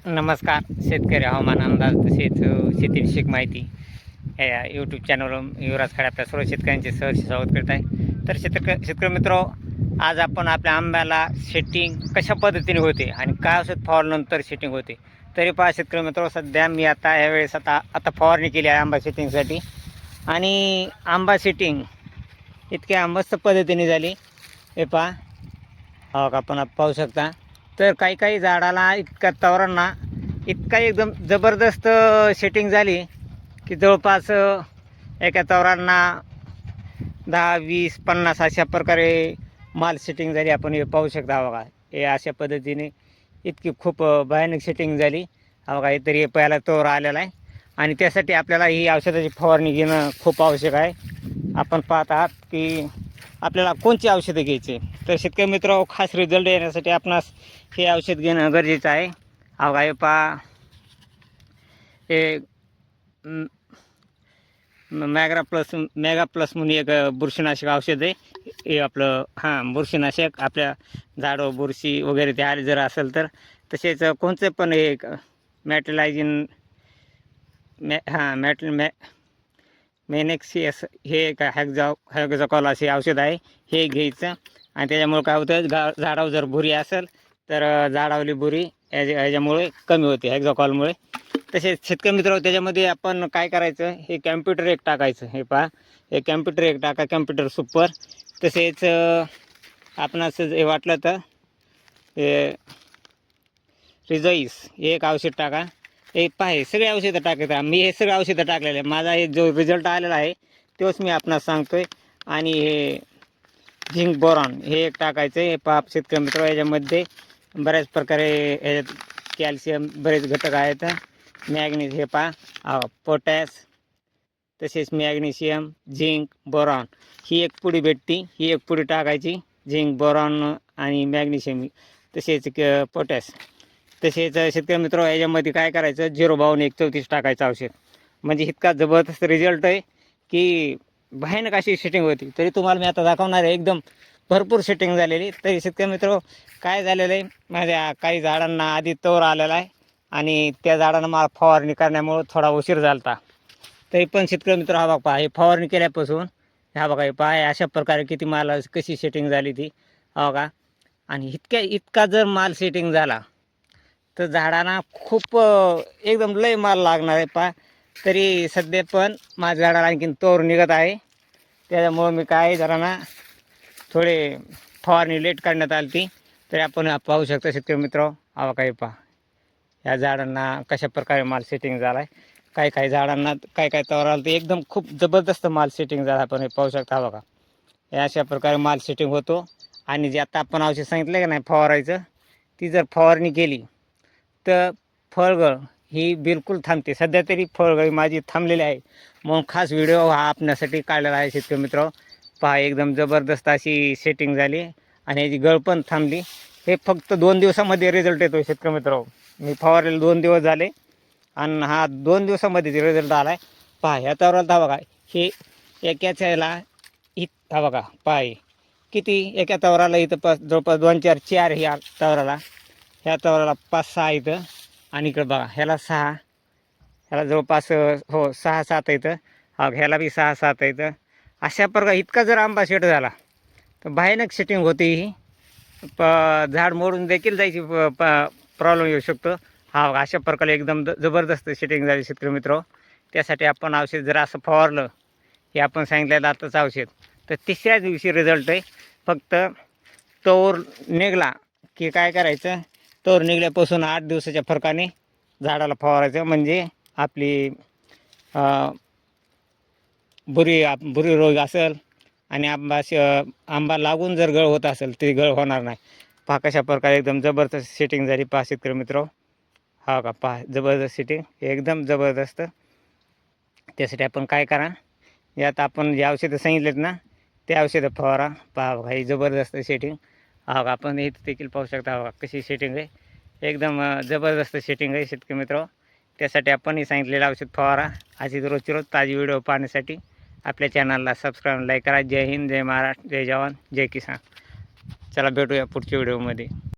नमस्कार शेतकरी हवामान अंदाज तसेच शेतीविषयक माहिती या यूट्यूब चॅनलवर युवराज खडे आपल्या सर्व शेतकऱ्यांचे सहर्ष स्वागत करत आहे. तर शेतकरी मित्र, आज आपण आपल्या आंब्याला सेटिंग कशा पद्धतीने होते आणि काय औषध फवारल्यानंतर सेटिंग होते. तरी पहा शेतकरी मित्र, सध्या मी यावेळेस आता फवारणी केली आहे आंबा सेटिंगसाठी आणि आंबा सेटिंग इतक्या मस्त पद्धतीने झाली. हे पहा, हो का, आपण पाहू शकता. तर काही काही झाडाला इतका तवरांना इतका एकदम जबरदस्त सेटिंग झाली की जवळपास एका तवरांना 10, 20, 50 अशा प्रकारे माल सेटिंग झाली. आपण हे पाहू शकता बघा. हे अशा पद्धतीने इतकी खूप भयानक सेटिंग झाली. हा बघा, तरी हे पहिला तोर आलेला आहे आणि त्यासाठी आपल्याला ही औषधाची फवारणी घेणं खूप आवश्यक आहे. आपण पाहत आहात की आपल्याला कोणती औषधं घ्यायची. तर शेतकरी मित्र, खास रिझल्ट येण्यासाठी आपणास हे औषध घेणं गरजेचं आहे. अवघा हे पहा, हे मेगा प्लस म्हणून एक बुरशीनाशक औषध आहे. हे आपलं बुरशीनाशक आपल्या झाडं बुरशी वगैरे ते आले जर असेल तर. तसेच कोणतं पण एक मॅटलायझिन मेनेक्सियस हे एक हॅक्झॉकॉल असे औषध आहे. हे घ्यायचं आणि त्याच्यामुळे काय होतं, झाडावर जर बुरी असेल तर झाडावली बुरी ह्याच्यामुळे कमी होते हॅक्झॉकॉलमुळे. तसेच शेतकरी मित्र, त्याच्यामध्ये आपण काय करायचं, हे कॅम्प्युटर एक टाकायचं. हे पहा, हे कॅम्प्युटर एक टाका, कॅम्प्युटर सुपर. तसेच आपणास हे वाटलं तर हे रिझॉईस हे एक औषध टाका. हे पहा, सगळे औषधं टाकायचं. मी हे सगळे औषधं टाकलेले आहे. माझा हे जो रिझल्ट आलेला आहे तोच मी आपणास सांगतो आहे. आणि हे झिंक बोरॉन हे एक टाकायचं. हे पहा शेतकरी मित्र, याच्यामध्ये बऱ्याच प्रकारे ह्याच्यात कॅल्शियम बरेच घटक आहेत. मॅग्नीज हे पहा, पोटॅश, तसेच मॅग्नेशियम, झिंक, बोरॉन ही एक पुडी भेटते. ही एक पुडी टाकायची, झिंक, बोरॉन आणि मॅग्नेशियम, तसेच पोटॅश. तसेच शेतकरी मित्र, याच्यामध्ये काय करायचं, 052-134 टाकायचं औषध. म्हणजे इतका जबरदस्त रिझल्ट आहे की भयानक अशी सेटिंग होती. तरी तुम्हाला मी आता दाखवणार आहे, एकदम भरपूर सेटिंग झालेली. तरी शेतकरी मित्र, काय झालेलं आहे, माझ्या काही झाडांना आधी तोर आलेला आहे आणि त्या झाडांना मला फवारणी करण्यामुळं थोडा उशीर झाला होता. तरी पण शेतकरी मित्र, हा बघा, हे फवारणी केल्यापासून ह्या बघा, हे पहा अशा प्रकारे किती माल कशी सेटिंग झाली ती. हा बघा, आणि इतका जर माल सेटिंग झाला तर झाडांना खूप एकदम लय माल लागणार आहे. पहा, तरी सध्या पण माझ्या झाडाला आणखीन तोर निघत आहे. त्याच्यामुळं मी काय जरा थोडे फवारणी लेट करण्यात आली ती. तरी आपण पाहू शकतो शेतकरी मित्र, हा काही पहा, या झाडांना कशा प्रकारे माल सेटिंग झाला आहे. काही झाडांना काय तोराला ते एकदम खूप जबरदस्त माल सेटिंग झाला. आपण हे पाहू शकता बघा. हे अशा प्रकारे माल सेटिंग होतो. आणि जे आता आपण औषध सांगितलं का नाही फवारायचं, ती जर फवारणी केली तर फळगळ ही बिलकुल थांबते. सध्या तरी फळगळी माझी थांबलेली आहे, म्हणून खास व्हिडिओ हा आपल्यासाठी काढलेला आहे शेतकरी मित्र. पहा, एकदम जबरदस्त अशी सेटिंग झाली आणि याची गळ पण थांबली. हे फक्त 2 दिवसामध्ये रिझल्ट येतो शेतकरी मित्र. मी फवारलेले 2 दिवस झाले आणि हा 2 दिवसामध्ये रिझल्ट आला आहे. पहा, ह्या तवराला बघा, हे एकाच ह्याला हा बघा, पहा किती एका तवराला इथं जवळपास 2, 4 ह्या तवराला, ह्या तवराला 5-6 इथं, आणि इकडं बघा ह्याला 6, ह्याला जवळपास 6-7 इथं, हा ह्याला बी 6-7 इथं. अशा प्रकारे इतका जर आंबा सेट झाला तर भयानक सेटिंग होती. ही झाड मोडून देखील जायची प्रॉब्लेम येऊ शकतो. हा अशा प्रकारे एकदम जबरदस्त सेटिंग झाली शेतकरी मित्र. त्यासाठी आपण औषध जर असं फवारलं, हे आपण सांगितलेलं आताच औषध, तर तिसऱ्या दिवशी रिझल्ट आहे. फक्त तोर निघला की काय करायचं, तोर निघल्यापासून 8 दिवसाच्या फरकाने झाडाला फवारायचं. म्हणजे आपली बुरी रोग असेल आणि आंबा लागून जर गळ होत असेल ती गळ होणार नाही. पहा कशा प्रकारे एकदम जबरदस्त सेटिंग झाली. पहा शेतकरी मित्र, हा का, पहा जबरदस्त सेटिंग, एकदम जबरदस्त. त्यासाठी आपण काय करा, यात आपण जे औषधं सांगितलेत ना ते औषधं फवारा. पहा बघा, ही जबरदस्त सेटिंग. हा का, आपण इथं देखील पाहू शकता बघा कशी सेटिंग आहे. एकदम जबरदस्त सेटिंग आहे शेतकरी मित्र. त्यासाठी आपण हे सांगितलेलं औषध फवारा. अशीच रोजची रोज ताजी व्हिडिओ पाहण्यासाठी आपल्या चॅनलला सबस्क्राईब, लाईक करा. जय हिंद, जय महाराष्ट्र, जय जवान, जय किसान. चला भेटूया पुढच्या व्हिडिओमध्ये.